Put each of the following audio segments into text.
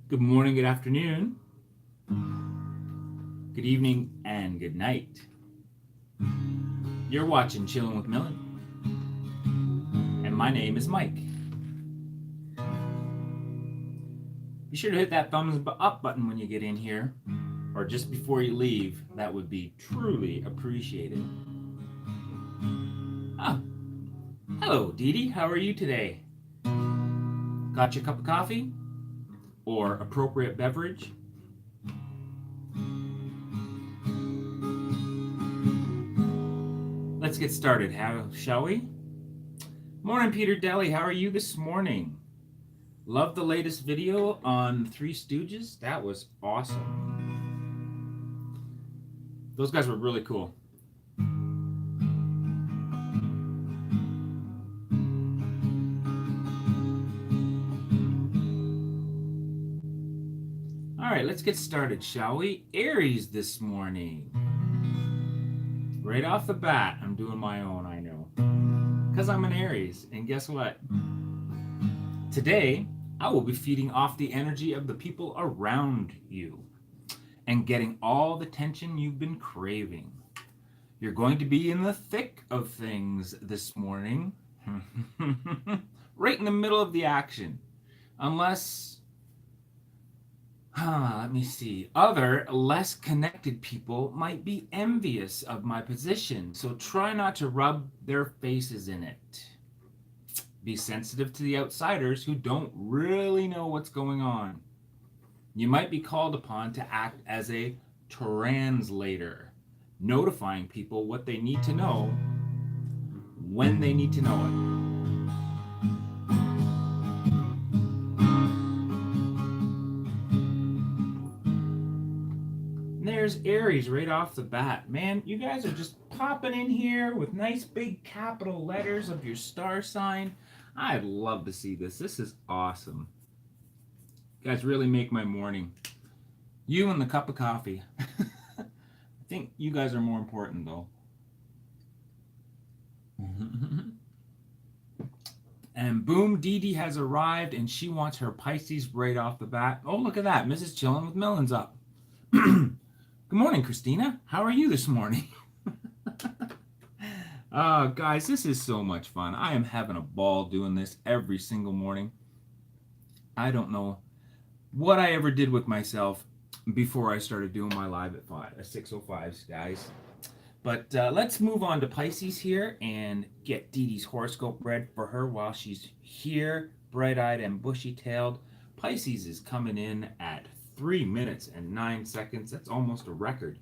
Good morning, good afternoon, good evening, and good night. You're watching Chillin' with Millen, and my name is Mike. Be sure to hit that thumbs up button when you get in here, or just before you leave. That would be truly appreciated. Oh, hello, Dee Dee. How are you today? Got your cup of coffee? Or appropriate beverage? Let's get started, shall we? Morning, Peter Deli. How are you this morning? Love the latest video on Three Stooges. That was awesome. Those guys were really cool. All right, let's get started, shall we? Aries this morning. Right off the bat, I'm doing my own, I know. Because I'm an Aries, and guess what? Today, I will be feeding off the energy of the people around you and getting all the tension you've been craving. You're going to be in the thick of things this morning, right in the middle of the action. Unless, let me see, other less connected people might be envious of my position, so try not to rub their faces in it. Be sensitive to the outsiders who don't really know what's going on. You might be called upon to act as a translator, notifying people what they need to know when they need to know it. There's Aries right off the bat. Man, you guys are just popping in here with nice big capital letters of your star sign. I'd love to see this. This is awesome. You guys really make my morning. You and the cup of coffee. I think you guys are more important, though. And boom, Dee Dee has arrived, and she wants her Pisces right off the bat. Oh, look at that. Mrs. Chillin' with Millen's up. Good morning, Christina. How are you this morning? Guys, this is so much fun. I am having a ball doing this every single morning. I don't know what I ever did with myself before I started doing my live at 6:05s, guys. But let's move on to Pisces here and get Dee Dee's horoscope read for her while she's here, bright-eyed and bushy-tailed. Pisces is coming in at 3 minutes and 9 seconds. That's almost a record.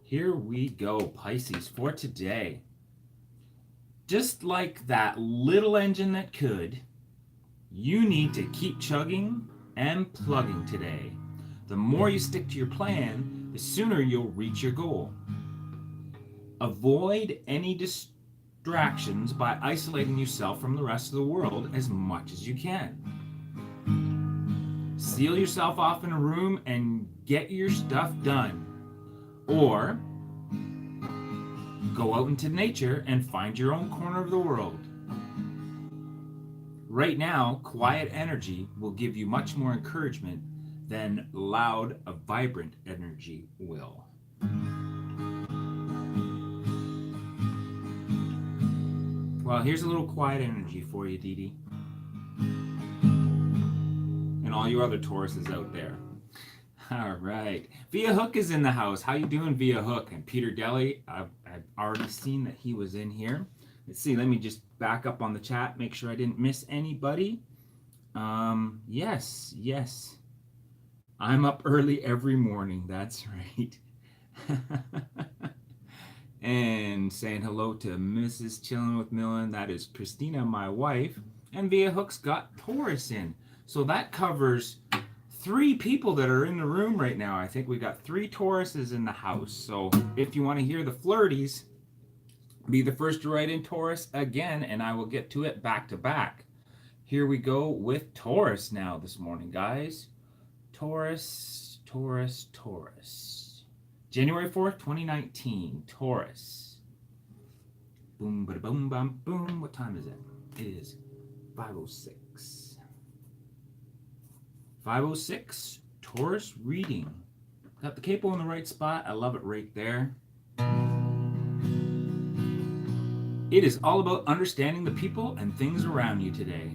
Here we go, Pisces, for today. Just like that little engine that could, you need to keep chugging and plugging today. The more you stick to your plan, the sooner you'll reach your goal. Avoid any distractions by isolating yourself from the rest of the world as much as you can. Seal yourself off in a room and get your stuff done. Or go out into nature and find your own corner of the world. Right now, quiet energy will give you much more encouragement than loud, vibrant energy will. Well, here's a little quiet energy for you, Dee Dee. And all you other Tauruses out there. All right. Via Hook is in the house. How you doing, Via Hook? And Peter Deli, I've already seen that he was in here. Let's see. Let me just back up on the chat, make sure I didn't miss anybody. Yes. I'm up early every morning. That's right. And saying hello to Mrs. Chillin' with Millen. That is Christina, my wife. And Via Hook's got Taurus in. So that covers 3 people that are in the room right now. I think we got 3 Tauruses in the house. So if you want to hear the flirties, be the first to write in Taurus again, and I will get to it back to back. Here we go with Taurus now this morning, guys. Taurus. January 4th, 2019. Taurus. Boom, bada boom, bam, boom. What time is it? It is 5:06. 506, Taurus reading. Got the capo in the right spot. I love it right there. It is all about understanding the people and things around you today.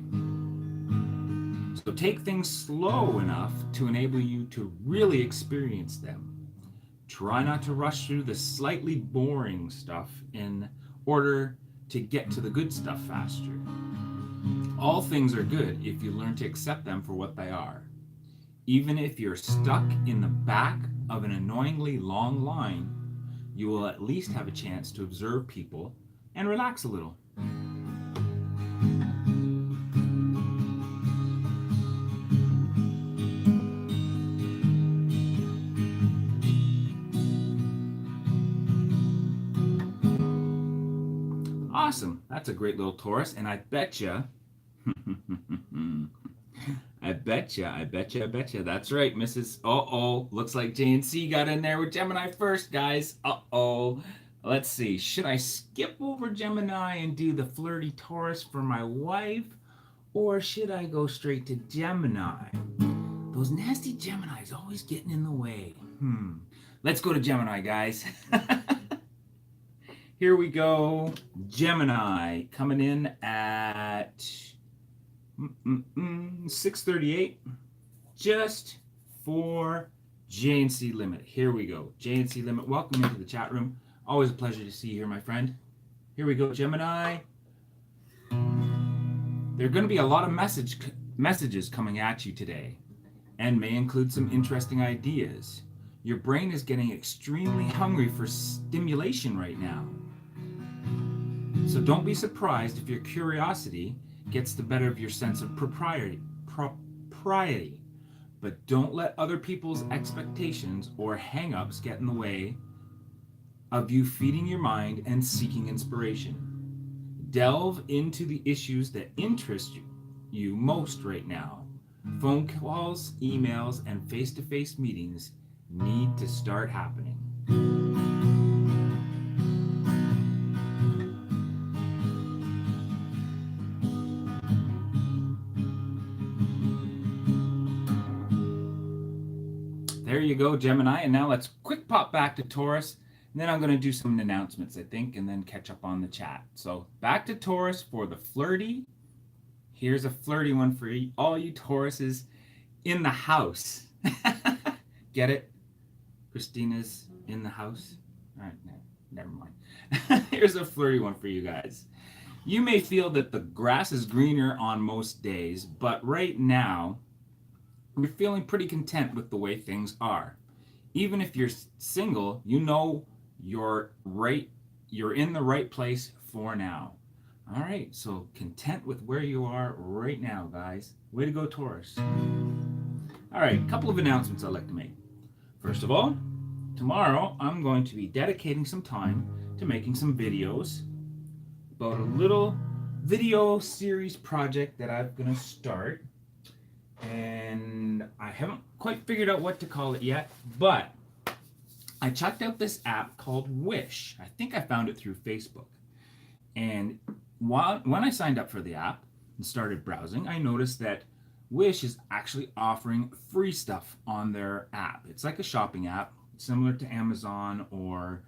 So take things slow enough to enable you to really experience them. Try not to rush through the slightly boring stuff in order to get to the good stuff faster. All things are good if you learn to accept them for what they are. Even if you're stuck in the back of an annoyingly long line, you will at least have a chance to observe people and relax a little. Awesome. That's a great little Taurus, and I betcha I betcha. That's right, Mrs. Uh-oh. Looks like JNC got in there with Gemini first, guys. Uh-oh. Let's see. Should I skip over Gemini and do the flirty Taurus for my wife? Or should I go straight to Gemini? Those nasty Geminis always getting in the way. Let's go to Gemini, guys. Here we go. Gemini coming in at 6:38, just for JNC Limit. Here we go. JNC Limit, welcome into the chat room. Always a pleasure to see you here, my friend. Here we go, Gemini. There are going to be a lot of messages coming at you today, and may include some interesting ideas. Your brain is getting extremely hungry for stimulation right now. So don't be surprised if your curiosity gets the better of your sense of propriety. But don't let other people's expectations or hang-ups get in the way of you feeding your mind and seeking inspiration. Delve into the issues that interest you most right now. Phone calls, emails, and face-to-face meetings need to start happening. There you go, Gemini. And now let's quick pop back to Taurus. And then I'm going to do some announcements, I think, and then catch up on the chat. So back to Taurus for the flirty. Here's a flirty one for all you Tauruses in the house. Get it? Christina's in the house. All right, never mind. Here's a flirty one for you guys. You may feel that the grass is greener on most days, but right now, you're feeling pretty content with the way things are. Even if you're single, you know you're in the right place for now. All right, so content with where you are right now, guys. Way to go, Taurus. All right, a couple of announcements I'd like to make. First of all, tomorrow I'm going to be dedicating some time to making some videos about a little video series project that I'm going to start. And I haven't quite figured out what to call it yet, but I checked out this app called Wish. I think I found it through Facebook. And when I signed up for the app and started browsing, I noticed that Wish is actually offering free stuff on their app. It's like a shopping app, similar to Amazon or,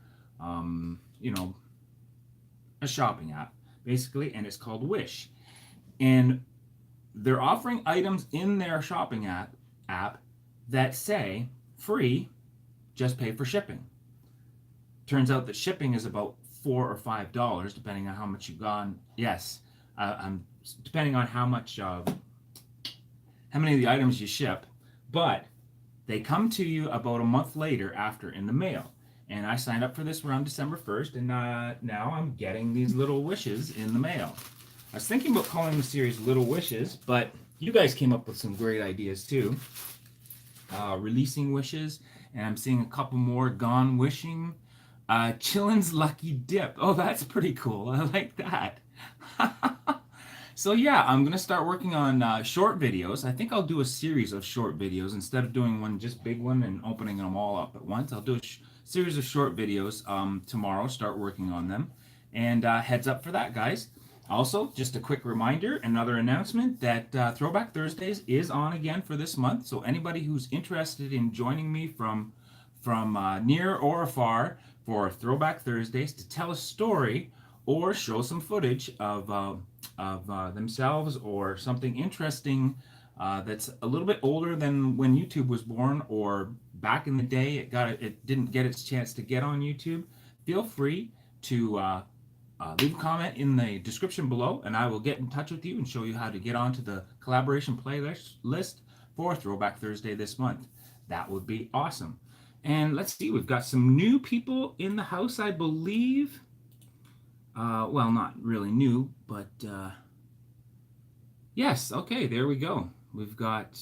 a shopping app, basically, and it's called Wish. And they're offering items in their shopping app that say free, just pay for shipping. Turns out that shipping is about $4 or $5, depending on how much you've gone. Yes, depending on how many of the items you ship. But they come to you about a month later after in the mail. And I signed up for this around December 1st, and now I'm getting these little wishes in the mail. I was thinking about calling the series Little Wishes, but you guys came up with some great ideas too. Releasing wishes, and I'm seeing a couple more Gone Wishing. Chillin's Lucky Dip. Oh, that's pretty cool. I like that. So yeah, I'm going to start working on short videos. I think I'll do a series of short videos instead of doing one just big one and opening them all up at once. I'll do a series of short videos tomorrow, start working on them. And heads up for that, guys. Also, just a quick reminder, another announcement that Throwback Thursdays is on again for this month. So anybody who's interested in joining me from near or afar for Throwback Thursdays to tell a story or show some footage of themselves or something interesting that's a little bit older than when YouTube was born, or back in the day it didn't get its chance to get on YouTube, feel free to leave a comment in the description below, and I will get in touch with you and show you how to get onto the collaboration playlist list for Throwback Thursday this month. That would be awesome. And let's see, we've got some new people in the house, I believe. Well, not really new, but yes, okay, there we go. We've got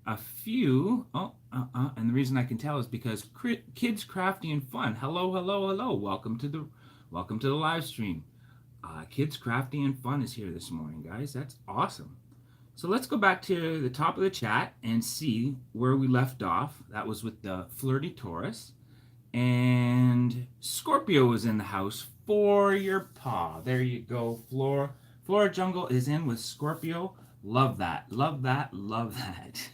a few. And the reason I can tell is because Kids Crafty and Fun. Hello, hello, hello. Welcome to the live stream. Kids Crafty and Fun is here this morning, guys. That's awesome. So let's go back to the top of the chat and see where we left off. That was with the flirty Taurus. And Scorpio is in the house for your paw. There you go, Flora Jungle is in with Scorpio. Love that, love that, love that.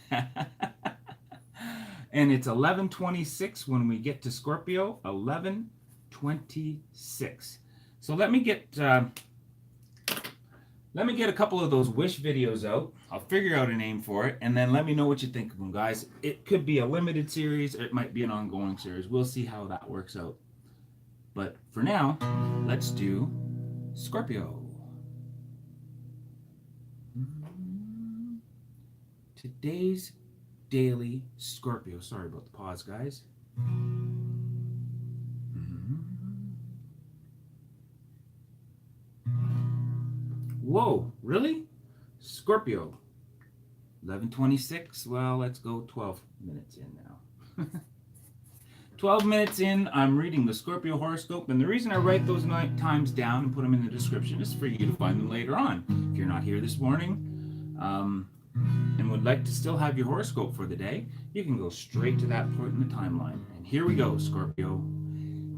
And it's 11:26 when we get to Scorpio. 11:26. So let me get a couple of those wish videos out. I'll figure out a name for it, and then let me know what you think of them, guys. It could be a limited series, or it might be an ongoing series. We'll see how that works out. But for now, let's do Scorpio. Today's daily Scorpio. Sorry about the pause, guys. Whoa, really? Scorpio. 11:26. Well, let's go 12 minutes in now. 12 minutes in, I'm reading the Scorpio horoscope, and the reason I write those times down and put them in the description is for you to find them later on. If you're not here this morning and would like to still have your horoscope for the day, you can go straight to that point in the timeline. And here we go, Scorpio.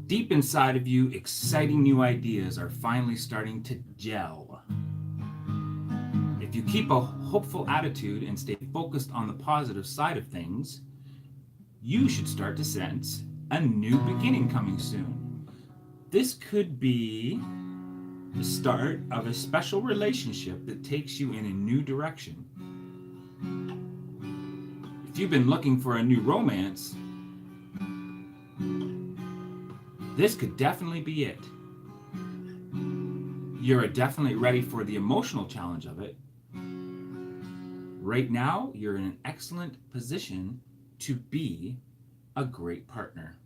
Deep inside of you, exciting new ideas are finally starting to gel. If you keep a hopeful attitude and stay focused on the positive side of things, you should start to sense a new beginning coming soon. This could be the start of a special relationship that takes you in a new direction. If you've been looking for a new romance, this could definitely be it. You're definitely ready for the emotional challenge of it. Right now, you're in an excellent position to be a great partner.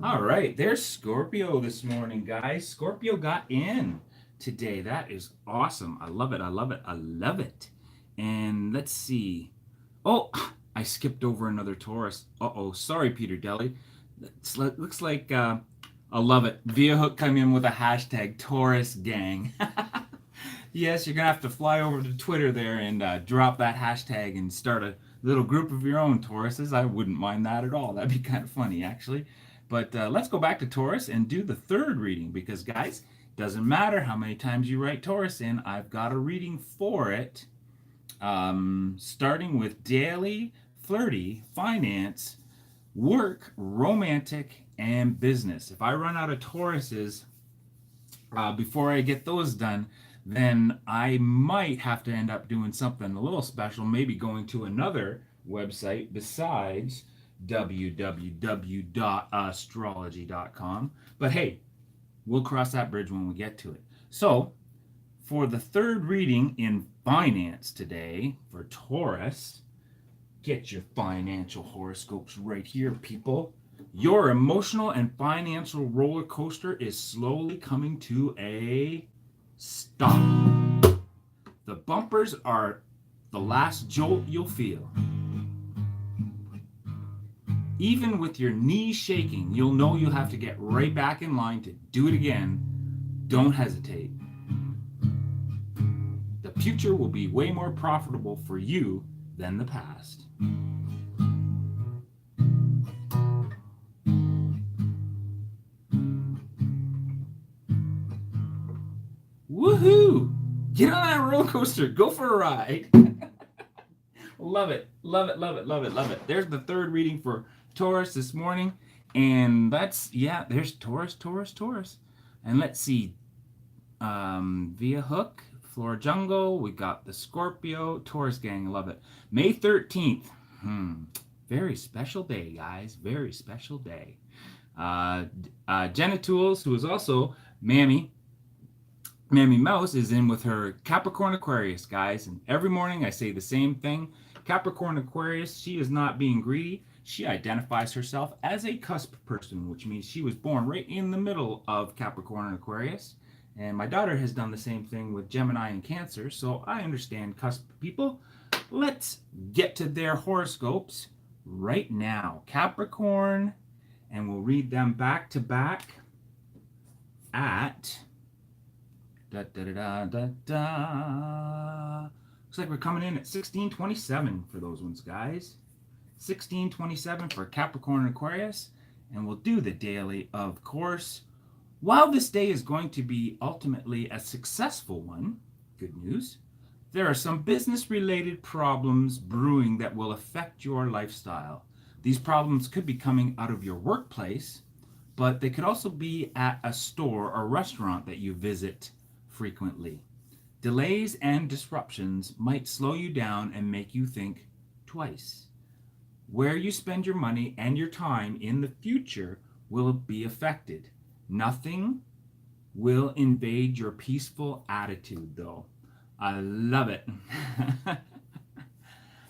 All right, there's Scorpio this morning, guys. Scorpio got in today. That is awesome. I love it. I love it. I love it. And let's see. Oh, I skipped over another Taurus. Uh-oh. Sorry, Peter Deli. Looks like I love it. Via Hook come in with a hashtag Taurus gang. Yes, you're going to have to fly over to Twitter there and drop that hashtag and start a little group of your own Tauruses. I wouldn't mind that at all. That'd be kind of funny, actually. But let's go back to Taurus and do the third reading, because, guys, doesn't matter how many times you write Taurus in, I've got a reading for it. Starting with daily, flirty, finance, work, romantic, and business. If I run out of Tauruses before I get those done, then I might have to end up doing something a little special, maybe going to another website besides www.astrology.com. But hey, we'll cross that bridge when we get to it. So, for the third reading in finance today for Taurus, get your financial horoscopes right here, people. Your emotional and financial roller coaster is slowly coming to a stop. The bumpers are the last jolt you'll feel. Even with your knees shaking, you'll know you'll have to get right back in line to do it again. Don't hesitate. The future will be way more profitable for you than the past. Woohoo! Get on that roller coaster. Go for a ride. Love it. Love it. Love it. Love it. Love it. There's the third reading for Taurus this morning. And that's, yeah, there's Taurus, Taurus, Taurus. And let's see. Via hook, Flora Jungle. We got the Scorpio, Taurus gang. Love it. May 13th. Very special day, guys. Very special day. Jenna Tools, who is also Mammy Mouse, is in with her Capricorn Aquarius, guys. And every morning I say the same thing. Capricorn Aquarius, she is not being greedy. She identifies herself as a cusp person, which means she was born right in the middle of Capricorn and Aquarius. And my daughter has done the same thing with Gemini and Cancer, so I understand cusp people. Let's get to their horoscopes right now. Capricorn, and we'll read them back to back at looks like we're coming in at 1627 for those ones, guys. 1627 for Capricorn and Aquarius, and we'll do the daily, of course. While this day is going to be ultimately a successful one, good news, there are some business-related problems brewing that will affect your lifestyle. These problems could be coming out of your workplace, but they could also be at a store or restaurant that you visit frequently. Delays and disruptions might slow you down and make you think twice. Where you spend your money and your time in the future will be affected. Nothing will invade your peaceful attitude, though. I love it.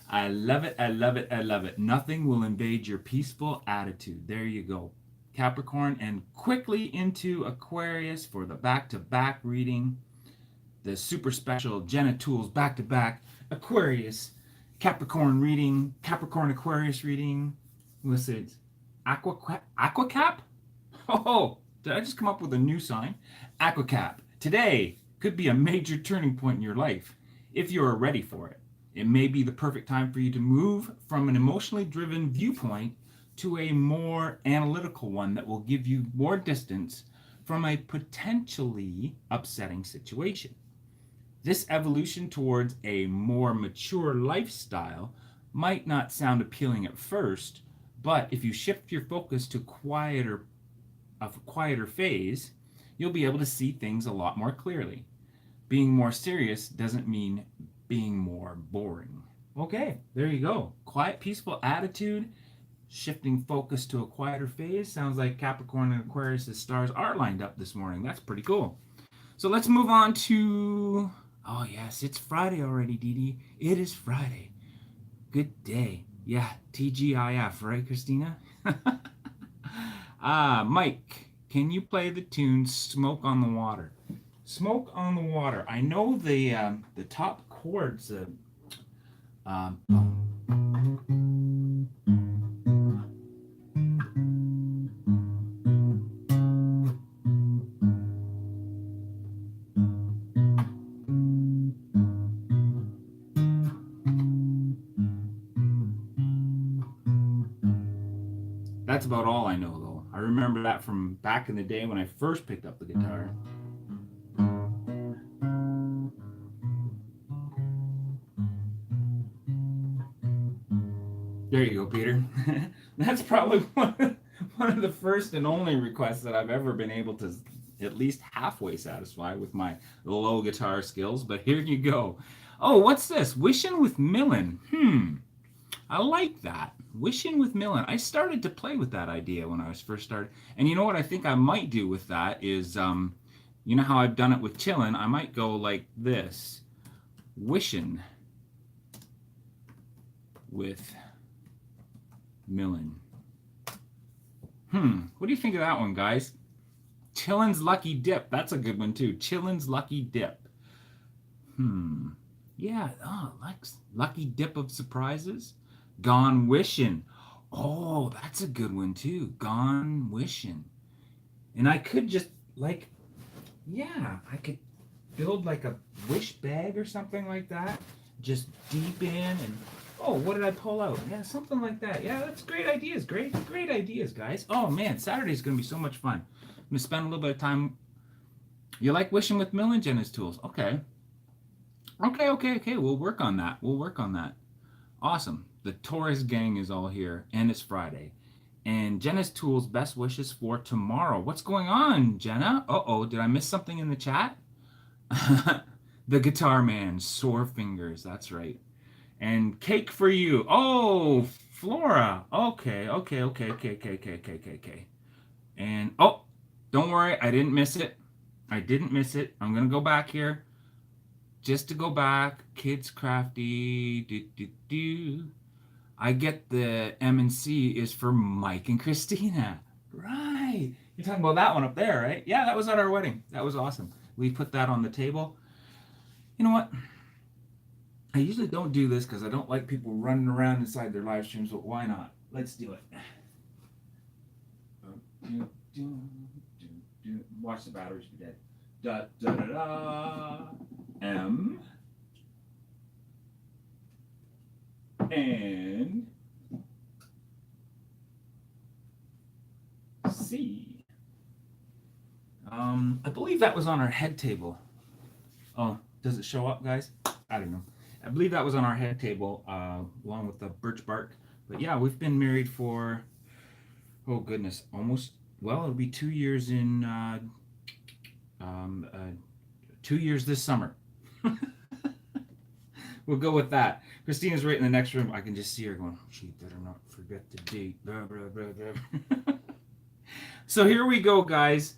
I love it. I love it. I love it. Nothing will invade your peaceful attitude. There you go, Capricorn. And quickly into Aquarius for the back-to-back reading. The super special Jenna Tools back-to-back Aquarius Capricorn reading. Capricorn Aquarius reading. Listen, Aquacap? Oh, did I just come up with a new sign? Aquacap. Today could be a major turning point in your life if you are ready for it. It may be the perfect time for you to move from an emotionally driven viewpoint to a more analytical one that will give you more distance from a potentially upsetting situation. This evolution towards a more mature lifestyle might not sound appealing at first, but if you shift your focus to a quieter phase, you'll be able to see things a lot more clearly. Being more serious doesn't mean being more boring. Okay, there you go. Quiet, peaceful attitude, shifting focus to a quieter phase. Sounds like Capricorn and Aquarius' stars are lined up this morning. That's pretty cool. So let's move on to... Oh yes, it's Friday already, Dee Dee. It is Friday. Good day. Yeah, TGIF, right, Christina? Mike, can you play the tune Smoke on the Water? Smoke on the Water. I know the top chords. That's about all I know, though. I remember that from back in the day when I first picked up the guitar. There you go, Peter. That's probably one of the first and only requests that I've ever been able to at least halfway satisfy with my low guitar skills, but here you go. Oh, what's this? Wishing with Millen. I like that. Wishing with Millen. I started to play with that idea when I was first started. And you know what I think I might do with that is, you know how I've done it with chillin'? I might go like this. Wishing with Millen. What do you think of that one, guys? Chillin's Lucky Dip. That's a good one, too. Chillin's Lucky Dip. Yeah, Lucky Dip of Surprises. Gone Wishing. Oh, that's a good one too. Gone wishing. And I could just like, yeah, I could build like a wish bag or something like that. Just deep in and oh, what did I pull out? Yeah, something like that. Yeah, that's great ideas. Great ideas, guys. Oh man, Saturday's gonna be so much fun. I'm gonna spend a little bit of time. You like wishing with Millen Jenna's tools? Okay. Okay. We'll work on that. We'll work on that. Awesome. The Taurus gang is all here, and it's Friday. And Jenna's tools best wishes for tomorrow. What's going on, Jenna? Uh-oh, did I miss something in the chat? The guitar man, sore fingers. That's right. And cake for you. Oh, Flora. Okay. And oh, don't worry, I didn't miss it. I didn't miss it. I'm gonna go back here. Just to go back, Kids Crafty. I get the M and C is for Mike and Christina. Right. You're talking about that one up there, right? Yeah, that was at our wedding. That was awesome. We put that on the table. You know what? I usually don't do this because I don't like people running around inside their live streams, but why not? Let's do it. Watch the batteries be dead. Da da da da. M and C. I believe that was on our head table. Oh, does it show up, guys? I don't know. I believe that was on our head table, along with the birch bark. But yeah, we've been married for, oh goodness, almost, well, it'll be 2 years in, 2 years this summer. We'll go with that. Christina's right in the next room. I can just see her going, she better not forget the date. Blah, blah, blah, blah. So here we go, guys.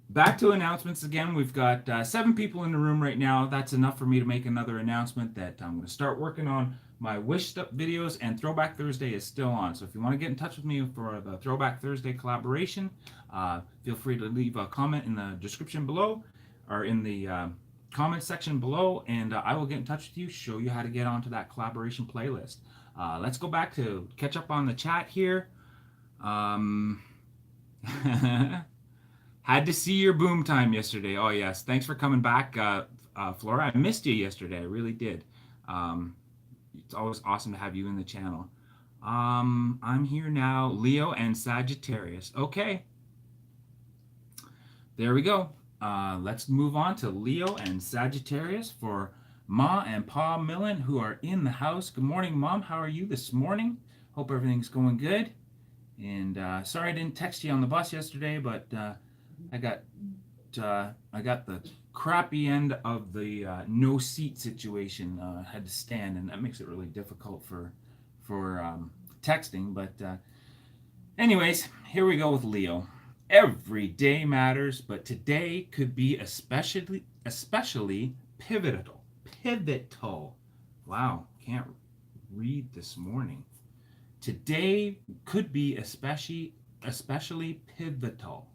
Back to announcements again. We've got 7 people in the room right now. That's enough for me to make another announcement that I'm going to start working on my Wish Stuff videos, and Throwback Thursday is still on. So if you want to get in touch with me for the Throwback Thursday collaboration, feel free to leave a comment in the description below or in the comment section below, and I will get in touch with you, show you how to get onto that collaboration playlist. Let's go back to catch up on the chat here. Had to see your boom time yesterday. Oh yes, thanks for coming back, Flora. I missed you yesterday. I really did. It's always awesome to have you in the channel. I'm here now, Leo and Sagittarius. Okay, there we go. Let's move on to Leo and Sagittarius for Ma and Pa Millen, who are in the house. Good morning, Mom. How are you this morning? Hope everything's going good. And sorry I didn't text you on the bus yesterday, but I got the crappy end of the no seat situation. Had to stand, and that makes it really difficult for texting. But anyways, here we go with Leo. Every day matters, but today could be especially pivotal. Pivotal. Wow, can't read this morning. Today could be especially pivotal.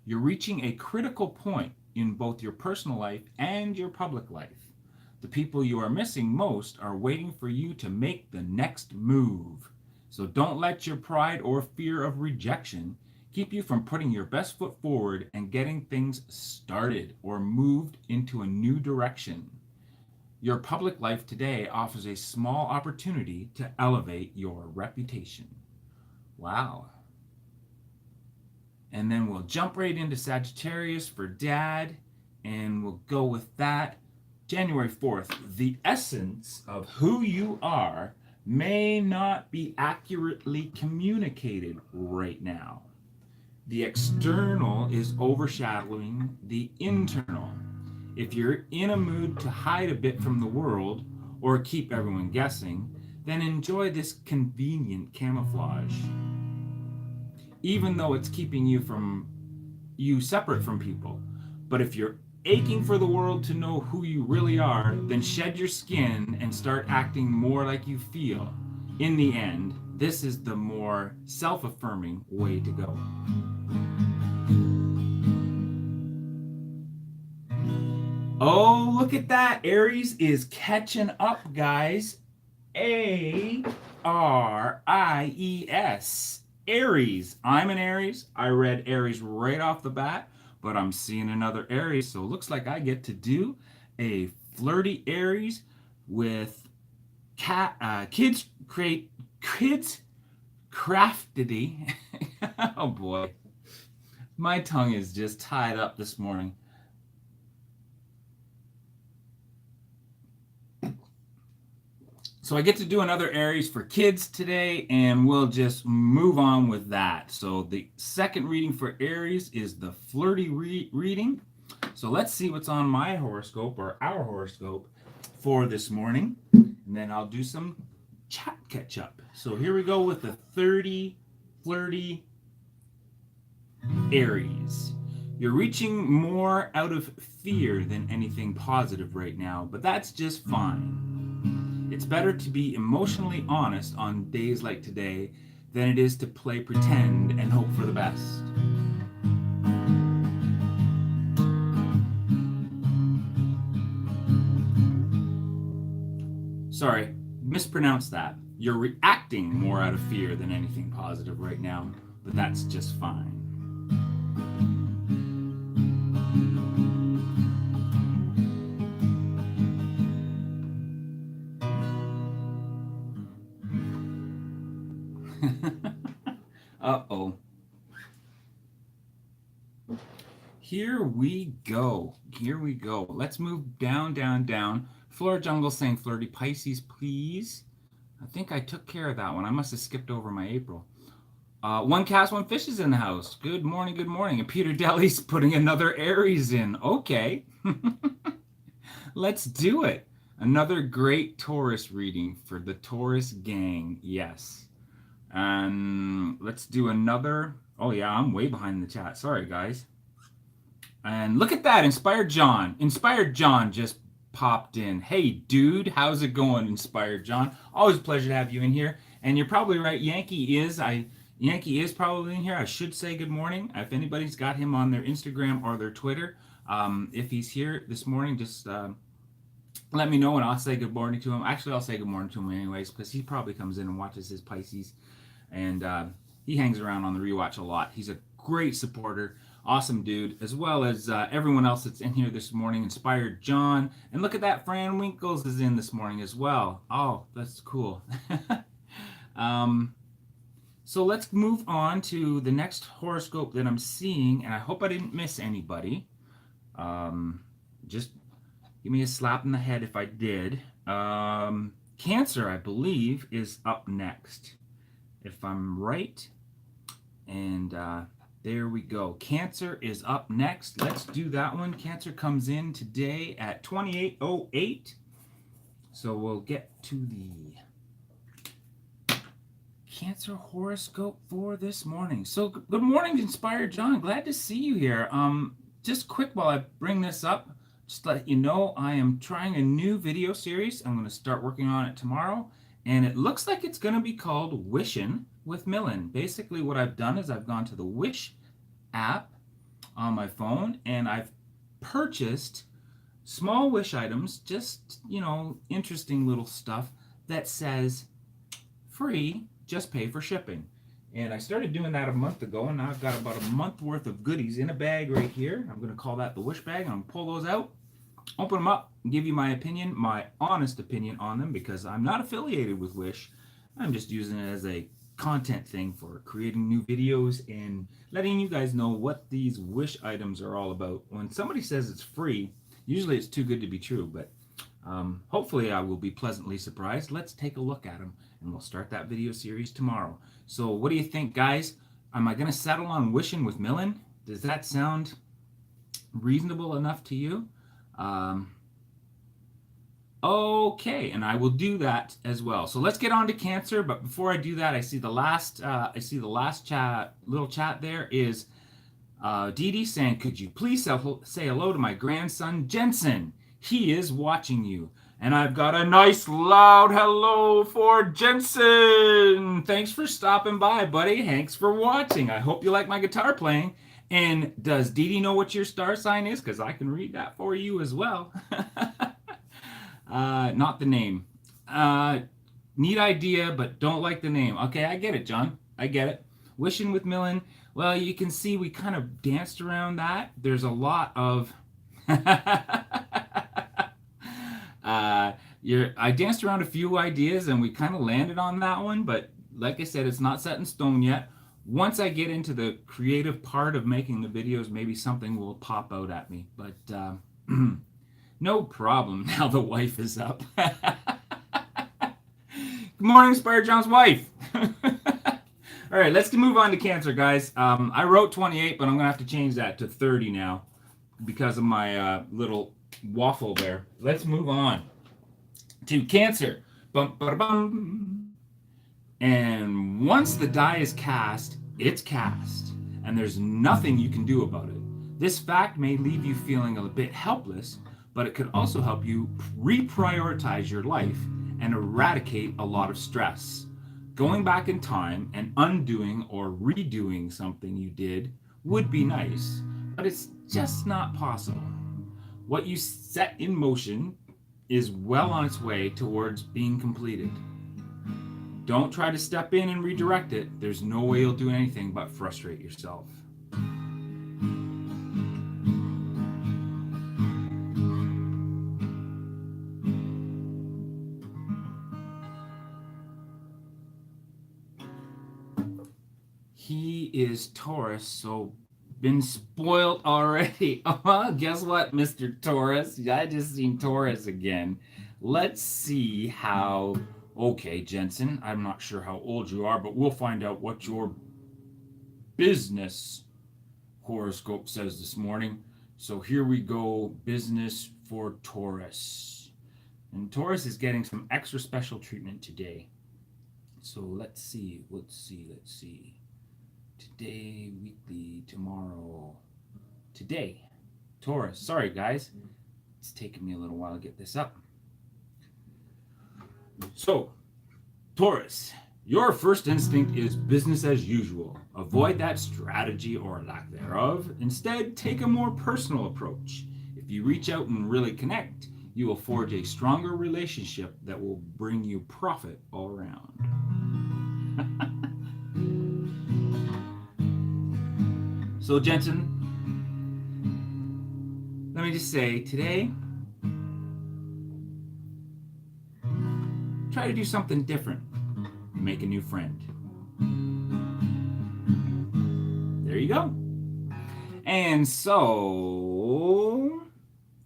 You're reaching a critical point in both your personal life and your public life. The people you are missing most are waiting for you to make the next move. So don't let your pride or fear of rejection keep you from putting your best foot forward and getting things started or moved into a new direction. Your public life today offers a small opportunity to elevate your reputation. Wow. And then we'll jump right into Sagittarius for Dad, and we'll go with that. January 4th, the essence of who you are may not be accurately communicated right now. The external is overshadowing the internal. If you're in a mood to hide a bit from the world or keep everyone guessing, then enjoy this convenient camouflage. Even though it's keeping you separate from people. But if you're aching for the world to know who you really are, then shed your skin and start acting more like you feel. In the end, this is the more self-affirming way to go. Oh, look at that. Aries is catching up, guys. Aries. I'm an Aries. I read Aries right off the bat, but I'm seeing another Aries, so it looks like I get to do a flirty Aries with kids craftedy. Oh boy, my tongue is just tied up this morning. So I get to do another Aries for kids today, and we'll just move on with that. So the second reading for Aries is the flirty reading. So let's see what's on my horoscope, or our horoscope, for this morning. And then I'll do some chat catch up. So here we go with the 30 flirty Aries. You're reaching more out of fear than anything positive right now, but that's just fine. It's better to be emotionally honest on days like today than it is to play pretend and hope for the best. Sorry, mispronounced that. You're reacting more out of fear than anything positive right now, but that's just fine. Uh-oh. Here we go. Here we go. Let's move down, down, down. Flora Jungle saying flirty Pisces, please. I think I took care of that one. I must have skipped over my April. One Cast, One Fish is in the house. Good morning, good morning. And Peter Deli's putting another Aries in. Okay. Let's do it. Another great Taurus reading for the Taurus gang. Yes. And let's do another. Oh, yeah, I'm way behind the chat. Sorry, guys. And look at that. Inspired John. Inspired John just popped in. Hey, dude, how's it going, Inspired John? Always a pleasure to have you in here. And you're probably right. Yankee is probably in here. I should say good morning. If anybody's got him on their Instagram or their Twitter, if he's here this morning, just let me know and I'll say good morning to him. Actually, I'll say good morning to him anyways, because he probably comes in and watches his Pisces. And he hangs around on the rewatch a lot. He's a great supporter. Awesome dude, as well as everyone else that's in here this morning. Inspired John. And look at that, Fran Winkles is in this morning as well. Oh, that's cool. So let's move on to the next horoscope that I'm seeing, and I hope I didn't miss anybody. Just give me a slap in the head if I did. Cancer, I believe, is up next, if I'm right. And there we go. Cancer is up next. Let's do that one. Cancer comes in today at 28:08. So we'll get to the Cancer horoscope for this morning. So good morning, Inspired John. Glad to see you here. Just quick while I bring this up, just to let you know I am trying a new video series. I'm going to start working on it tomorrow. And it looks like it's going to be called Wishin' with Millen. Basically what I've done is I've gone to the Wish app on my phone and I've purchased small wish items, just, interesting little stuff that says free, just pay for shipping. And I started doing that a month ago, and now I've got about a month worth of goodies in a bag right here. I'm going to call that the Wish bag. I'm going to pull those out, open them up, and give you my opinion, my honest opinion on them, because I'm not affiliated with Wish. I'm just using it as a content thing for creating new videos and letting you guys know what these Wish items are all about. When somebody says it's free, usually it's too good to be true, but hopefully I will be pleasantly surprised. Let's take a look at them, and we'll start that video series tomorrow. So what do you think, guys? Am I going to settle on Wishing with Millen? Does that sound reasonable enough to you? Okay, and I will do that as well. So let's get on to Cancer. But before I do that, I see the last little chat there is Dee Dee saying, "Could you please say hello to my grandson Jensen? He is watching you." And I've got a nice loud hello for Jensen. Thanks for stopping by, buddy. Thanks for watching. I hope you like my guitar playing. And does Dee Dee know what your star sign is? Because I can read that for you as well. Not the name. Neat idea, but don't like the name. Okay, I get it, John. I get it. Wishing with Millen. Well, you can see we kind of danced around that. There's a lot of I danced around a few ideas and we kind of landed on that one, but like I said, it's not set in stone yet. Once I get into the creative part of making the videos, maybe something will pop out at me. But no problem. Now the wife is up. Good morning, Spire John's wife. All right, let's move on to Cancer, guys. I wrote 28, but I'm going to have to change that to 30 now because of my little waffle there. Let's move on to Cancer. Bum, ba, bum. And once the die is cast, it's cast, and there's nothing you can do about it. This fact may leave you feeling a bit helpless, but it could also help you reprioritize your life and eradicate a lot of stress. Going back in time and undoing or redoing something you did would be nice, but it's just not possible. What you set in motion is well on its way towards being completed. Don't try to step in and redirect it. There's no way you'll do anything but frustrate yourself. He is Taurus, so been spoiled already. Guess what, Mr. Taurus? I just seen Taurus again. Let's see how... Okay, Jensen, I'm not sure how old you are, but we'll find out what your business horoscope says this morning. So here we go, business for Taurus. And Taurus is getting some extra special treatment today. So let's see. Today, weekly, tomorrow. Today, Taurus. Sorry, guys. It's taking me a little while to get this up. So, Taurus, your first instinct is business as usual. Avoid that strategy or lack thereof. Instead, take a more personal approach. If you reach out and really connect, you will forge a stronger relationship that will bring you profit all around. So, Jensen, let me just say, today, try to do something different. Make a new friend. There you go. And so,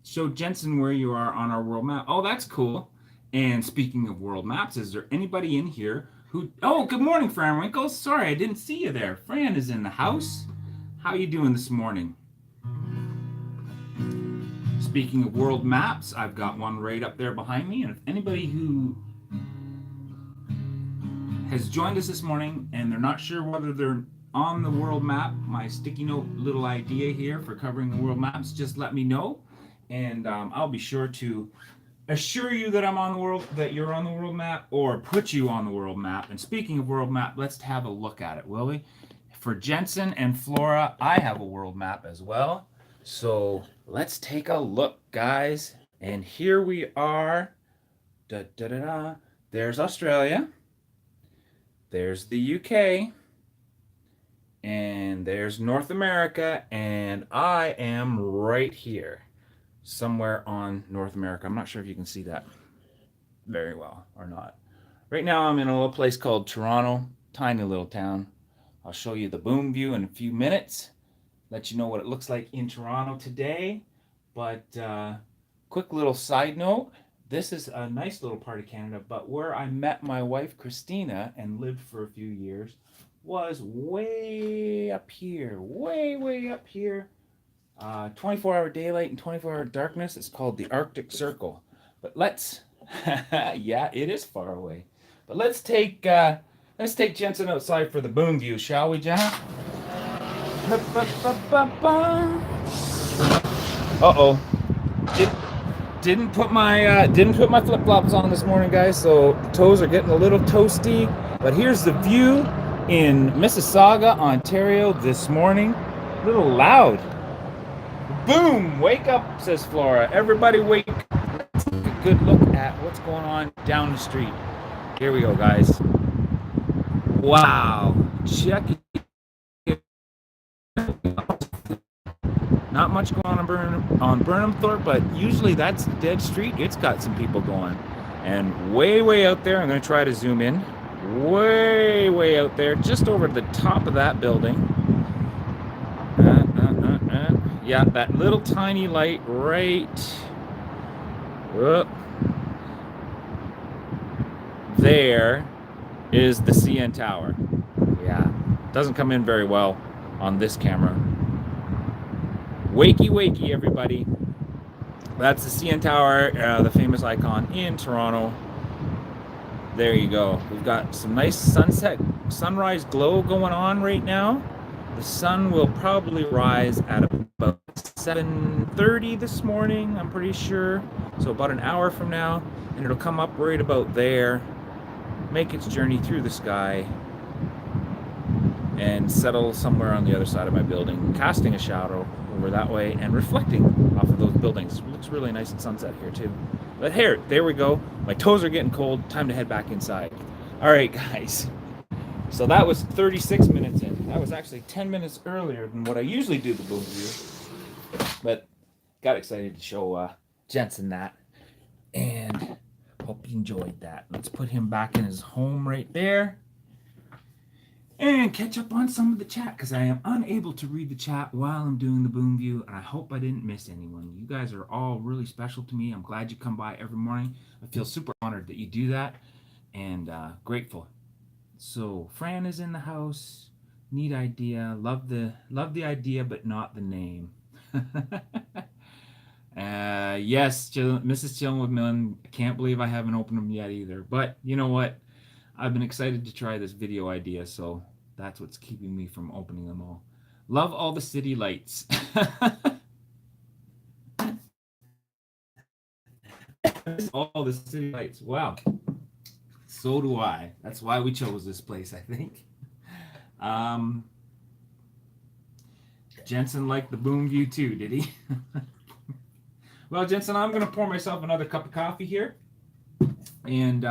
show Jensen where you are on our world map. Oh, that's cool. And speaking of world maps, is there anybody in here who... Oh, good morning, Fran Winkles. Sorry, I didn't see you there. Fran is in the house. How you doing this morning? Speaking of world maps, I've got one right up there behind me. And if anybody who has joined us this morning and they're not sure whether they're on the world map, my sticky note little idea here for covering the world maps, just let me know. And I'll be sure to assure you that I'm on the world, that you're on the world map, or put you on the world map. And speaking of world map, let's have a look at it, will we? For Jensen and Flora, I have a world map as well. So let's take a look, guys. And here we are. Da, da, da, da. There's Australia. There's the UK. And there's North America. And I am right here, somewhere on North America. I'm not sure if you can see that very well or not. Right now I'm in a little place called Toronto, tiny little town. I'll show you the boom view in a few minutes, let you know what it looks like in Toronto today. But quick little side note, this is a nice little part of Canada, but where I met my wife Christina and lived for a few years was way up here, way up here. 24-hour daylight and 24-hour darkness. It's called the Arctic Circle. But let's, yeah, it is far away. But let's take Jensen outside for the boom view, shall we, Jenna? Uh-oh. Didn't put my flip-flops on this morning, guys, so toes are getting a little toasty. But here's the view in Mississauga, Ontario this morning. A little loud. Boom! Wake up, says Flora. Everybody wake up. Let's take a good look at what's going on down the street. Here we go, guys. Wow. Check it. Not much going on Burnhamthorpe, but usually that's a dead street. It's got some people going. And way out there, I'm going to try to zoom in. Way out there, just over the top of that building. Yeah, that little tiny light right there is the CN Tower. Yeah, doesn't come in very well on this camera. Wakey, everybody. That's the CN Tower, the famous icon in Toronto. There you go. We've got some nice sunrise glow going on right now. The sun will probably rise at about 7:30 this morning, I'm pretty sure. So about an hour from now, and it'll come up right about there, make its journey through the sky, and settle somewhere on the other side of my building, casting a shadow over that way and reflecting off of those buildings. It looks really nice at sunset here too. But here, there we go. My toes are getting cold. Time to head back inside. All right, guys. So that was 36 minutes in. That was actually 10 minutes earlier than what I usually do the boom view. But got excited to show Jensen that. And hope you enjoyed that. Let's put him back in his home right there. And catch up on some of the chat, because I am unable to read the chat while I'm doing the boom view, and I hope I didn't miss anyone. You guys are all really special to me. I'm glad you come by every morning. I feel super honored that you do that, and grateful. So Fran is in the house. Neat idea. Love the idea, but not the name. Yes, Mrs. Chilling with Millen. I can't believe I haven't opened them yet either. But you know what? I've been excited to try this video idea, so that's what's keeping me from opening them all. Love all the city lights. All the city lights. Wow. So do I. That's why we chose this place, I think. Jensen liked the boom view too, did he? Well, Jensen, I'm going to pour myself another cup of coffee here. And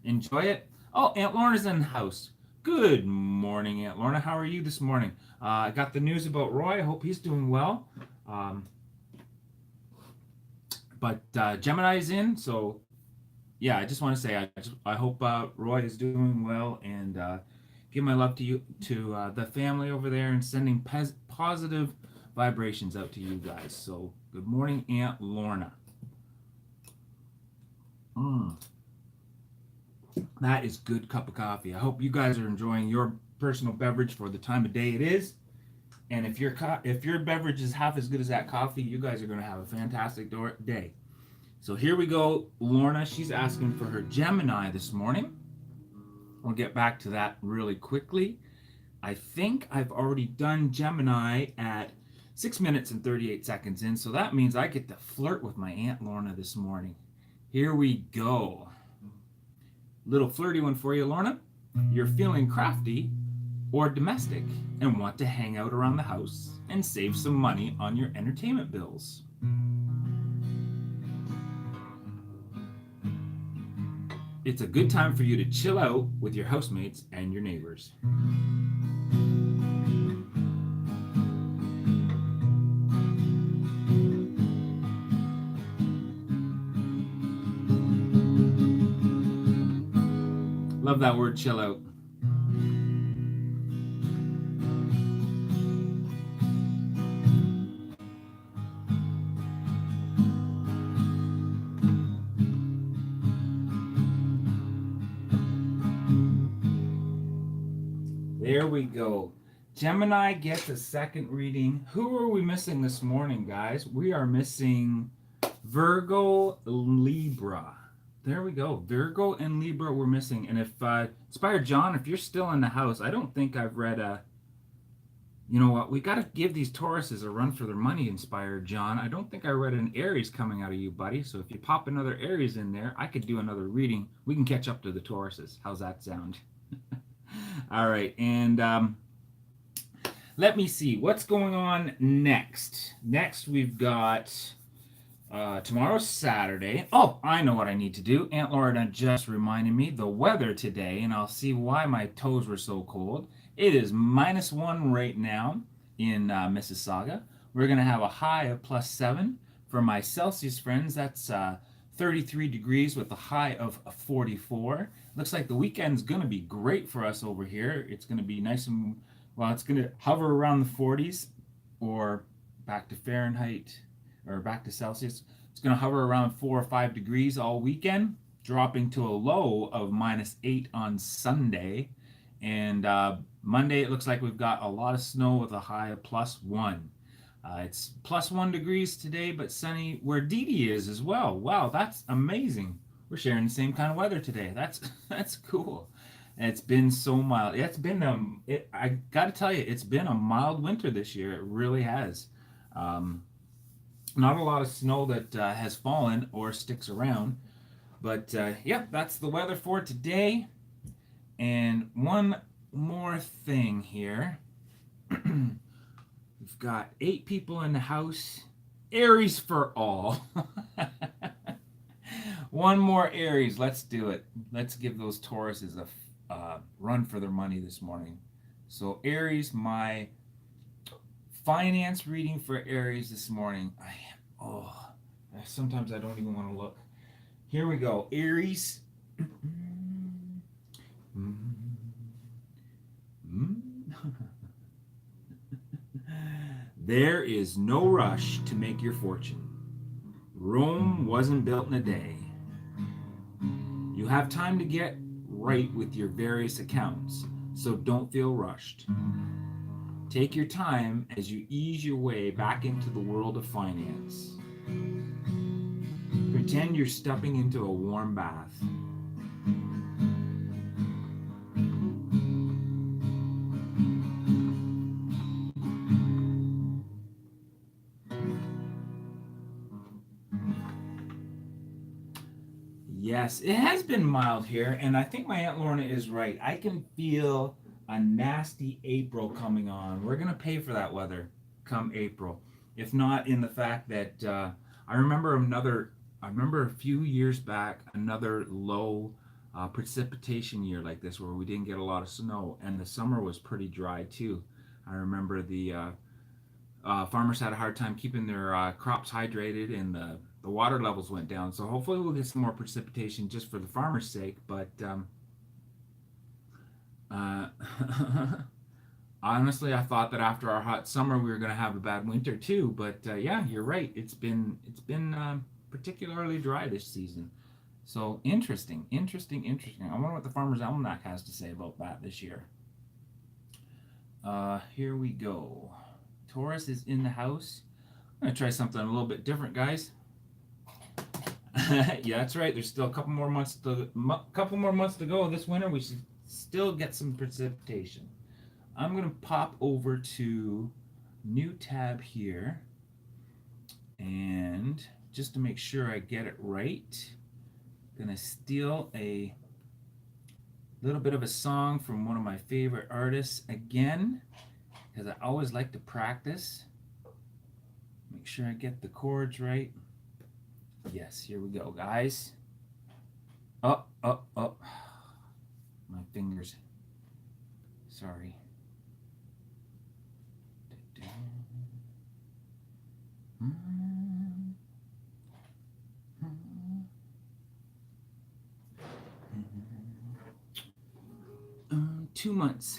enjoy it. Oh, Aunt Lorna's in the house. Good morning, Aunt Lorna. How are you this morning? I got the news about Roy. I hope he's doing well. But Gemini is in, so yeah, I just want to say I hope Roy is doing well, and give my love to you, to the family over there, and sending positive vibrations out to you guys. So good morning, Aunt Lorna. That is good cup of coffee. I hope you guys are enjoying your personal beverage for the time of day it is. And if your beverage is half as good as that coffee, you guys are going to have a fantastic day. So here we go. Lorna, she's asking for her Gemini this morning. We'll get back to that really quickly. I think I've already done Gemini at 6 minutes and 38 seconds in. So that means I get to flirt with my Aunt Lorna this morning. Here we go. Little flirty one for you, Lorna. You're feeling crafty or domestic and want to hang out around the house and save some money on your entertainment bills. It's a good time for you to chill out with your housemates and your neighbors. Love that word, chill out. There we go. Gemini gets a second reading. Who are we missing this morning, guys? We are missing Virgo, Libra. There we go. Virgo and Libra we're missing. And if Inspired John, if you're still in the house, I don't think I've read you know what? We got to give these Tauruses a run for their money, Inspired John. I don't think I read an Aries coming out of you, buddy. So if you pop another Aries in there, I could do another reading. We can catch up to the Tauruses. How's that sound? All right. And let me see. What's going on next? Next, we've got Tomorrow's Saturday. Oh, I know what I need to do. Aunt Lorna just reminded me the weather today, and I'll see why my toes were so cold. It is -1 right now in Mississauga. We're going to have a high of +7. For my Celsius friends, that's 33 degrees with a high of 44. Looks like the weekend's going to be great for us over here. It's going to be nice and, well, it's going to hover around the 40s or back to Fahrenheit or back to Celsius. It's going to hover around 4 or 5 degrees all weekend, dropping to a low of -8 on Sunday. And Monday, it looks like we've got a lot of snow with a high of +1. It's +1 degrees today, but sunny where Dee Dee is as well. Wow, that's amazing. We're sharing the same kind of weather today. That's cool. And it's been so mild. It's been I got to tell you, it's been a mild winter this year. It really has. Not a lot of snow that has fallen or sticks around, but yeah, that's the weather for today. And one more thing here. We've got 8 people in the house. Aries for all. One more Aries. Let's do it. Let's give those Tauruses a run for their money this morning. So Aries, my finance reading for Aries this morning. Sometimes I don't even want to look. Here we go. Aries. There is no rush to make your fortune. Rome wasn't built in a day. You have time to get right with your various accounts, so don't feel rushed. Take your time as you ease your way back into the world of finance. Pretend you're stepping into a warm bath. Yes, it has been mild here, and I think my Aunt Lorna is right. I can feel a nasty April coming on. We're going to pay for that weather come April. If not in the fact that I remember a few years back, another low precipitation year like this where we didn't get a lot of snow, and the summer was pretty dry too. I remember the farmers had a hard time keeping their crops hydrated, and the water levels went down. So hopefully we'll get some more precipitation just for the farmers' sake. But honestly, I thought that after our hot summer we were going to have a bad winter too. But yeah, you're right. It's been particularly dry this season. So interesting. I wonder what the Farmer's Almanac has to say about that this year. Here we go. Taurus is in the house. I'm going to try something a little bit different, guys. Yeah, that's right. There's still a couple more months to go this winter. We should still get some precipitation. I'm going to pop over to new tab here, and just to make sure I get it right, I'm going to steal a little bit of a song from one of my favorite artists again, because I always like to practice. Make sure I get the chords right. Yes, here we go, guys. Up. My fingers. Sorry. Two months.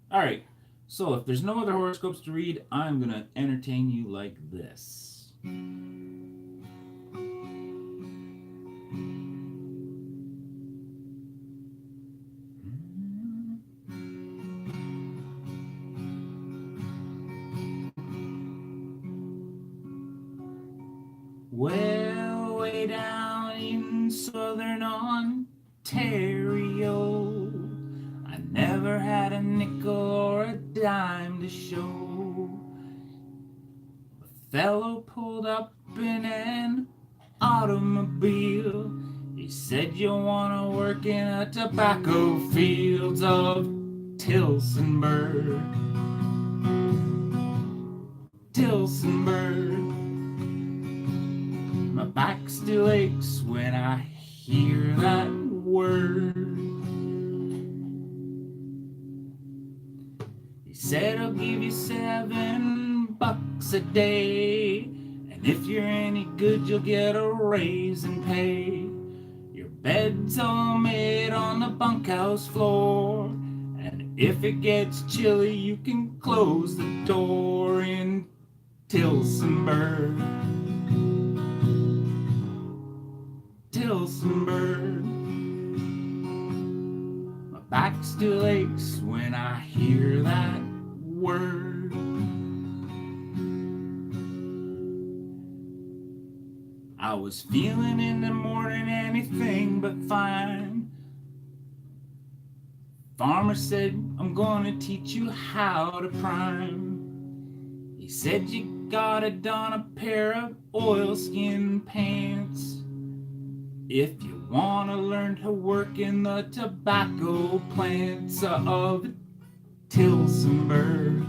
All right. So if there's no other horoscopes to read, I'm going to entertain you like this. Well, way down in southern Ontario, I never had a nickel or a dime to show. A fellow pulled up in an automobile. He said, "You wanna work in a tobacco fields of Tillsonburg. My back still aches when I hear that word. He said I'll give you $7 a day, and if you're any good you'll get a raise in pay. Your bed's all made on the bunkhouse floor, and if it gets chilly you can close the door in Tillsonburg. Tillsonburg. My back still aches when I hear that word. I was feeling in the morning anything but fine. Farmer said, I'm gonna teach you how to prime. He said you gotta don a pair of oilskin pants if you wanna learn to work in the tobacco plants of Tillsonburg.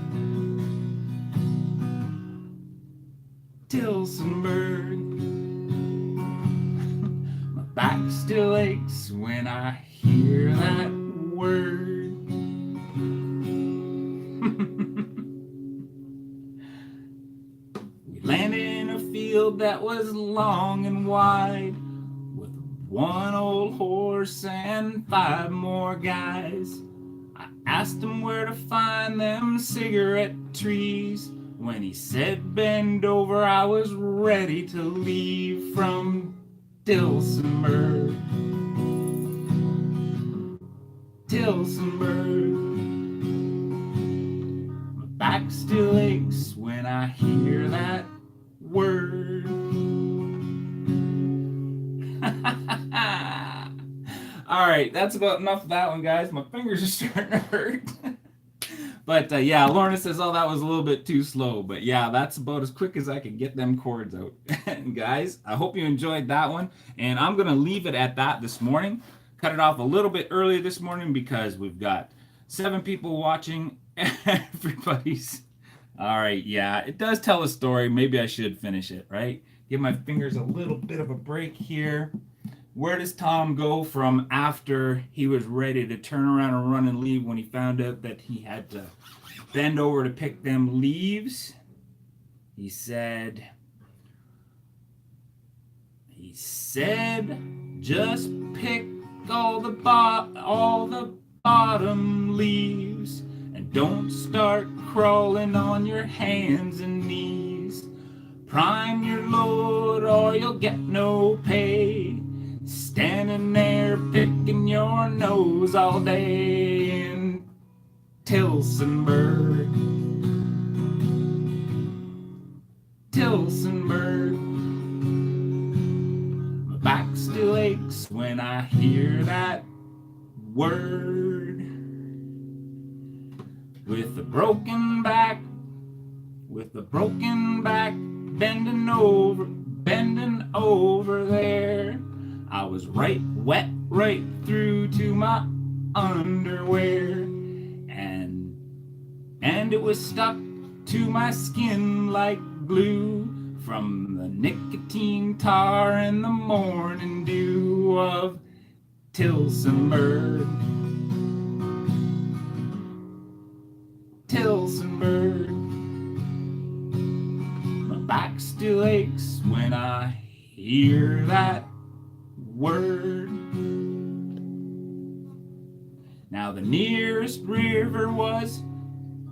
Tillsonburg. My back still aches when I hear that word. We landed in a field that was long and wide, with one old horse and 5 more guys. I asked him where to find them cigarette trees. When he said bend over, I was ready to leave from Tillsonburg. Tillsonburg. My back still aches when I hear that word. All right, that's about enough of that one, guys. My fingers are starting to hurt. But yeah, Lorna says, oh, that was a little bit too slow. But yeah, that's about as quick as I can get them chords out. Guys, I hope you enjoyed that one. And I'm going to leave it at that this morning. Cut it off a little bit earlier this morning because we've got 7 people watching. Everybody's... All right, yeah, it does tell a story. Maybe I should finish it, right? Give my fingers a little bit of a break here. Where does Tom go from after he was ready to turn around and run and leave when he found out that he had to bend over to pick them leaves? He said, just pick all the bottom leaves and don't start crawling on your hands and knees. Prime your load or you'll get no pay. Standing there picking your nose all day in Tillsonburg. Tillsonburg. My back still aches when I hear that word. With a broken back, bending over there. I was wet right through to my underwear, and it was stuck to my skin like glue from the nicotine tar and the morning dew of Tillsonburg. Tillsonburg. My back still aches when I hear that word. Now the nearest river was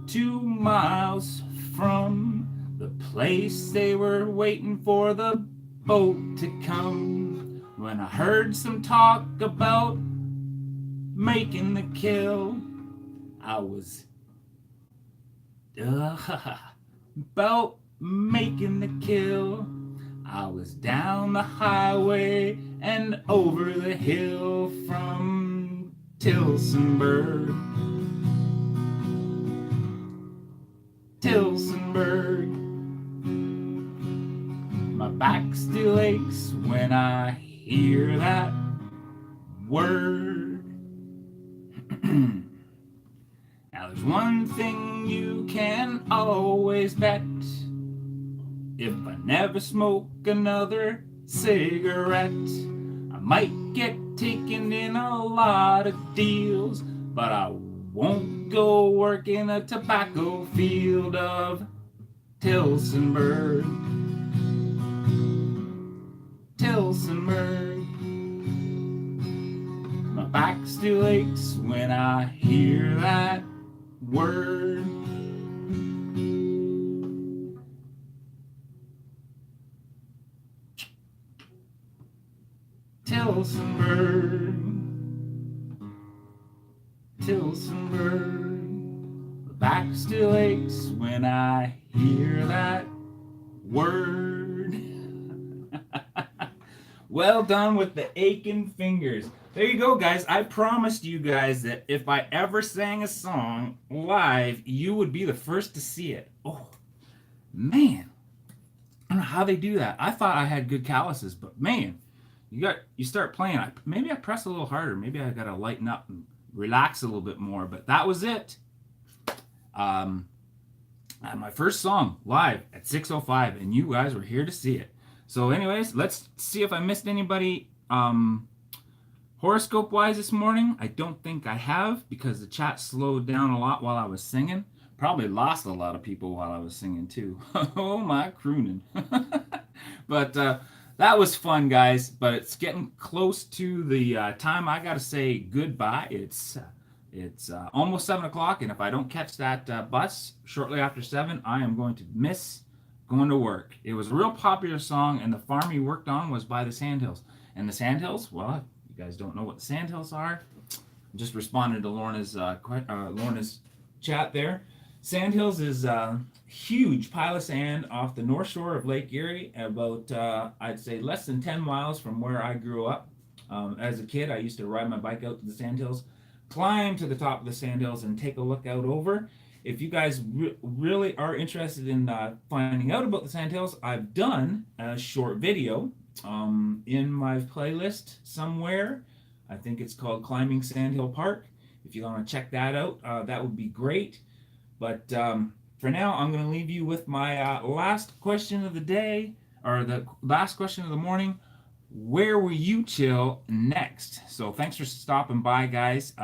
2 miles from the place they were waiting for the boat to come. When I heard some talk about making the kill, I was about making the kill. I was down the highway and over the hill from Tillsonburg. Tillsonburg. My back still aches when I hear that word. Now there's one thing you can always bet. If I never smoke another cigarette. I might get taken in a lot of deals, but I won't go work in a tobacco field of Tillsonburg. Tillsonburg. My back still aches when I hear that word. Tillsonburg. Tillsonburg. My back still aches when I hear that word. Well done with the aching fingers. There you go, guys. I promised you guys that if I ever sang a song live, you would be the first to see it. Oh, man. I don't know how they do that. I thought I had good calluses, but man, you start playing. Maybe I press a little harder. Maybe I got to lighten up and relax a little bit more, but that was it. My first song live at 6:05, and you guys were here to see it. So anyways, let's see if I missed anybody horoscope wise this morning. I don't think I have, because the chat slowed down a lot while I was singing. Probably lost a lot of people while I was singing too. Oh, my crooning. But that was fun, guys. But it's getting close to the time I got to say goodbye. It's almost 7 o'clock, and if I don't catch that bus shortly after 7, I am going to miss going to work. It was a real popular song, and the farm he worked on was by the Sandhills. And the Sandhills, well, if you guys don't know what the Sandhills are, I just responded to Lorna's chat there. Sandhills is a huge pile of sand off the north shore of Lake Erie, about, I'd say, less than 10 miles from where I grew up. As a kid, I used to ride my bike out to the Sandhills, climb to the top of the Sandhills, and take a look out over. If you guys really are interested in finding out about the Sandhills, I've done a short video in my playlist somewhere. I think it's called Climbing Sandhill Park. If you want to check that out, that would be great. But for now, I'm going to leave you with my last question of the day, or the last question of the morning. Where will you chill next? So thanks for stopping by, guys.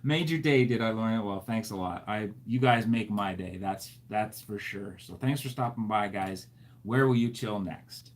Made your day, did I, Lorna? Well, thanks a lot. You guys make my day. That's for sure. So thanks for stopping by, guys. Where will you chill next?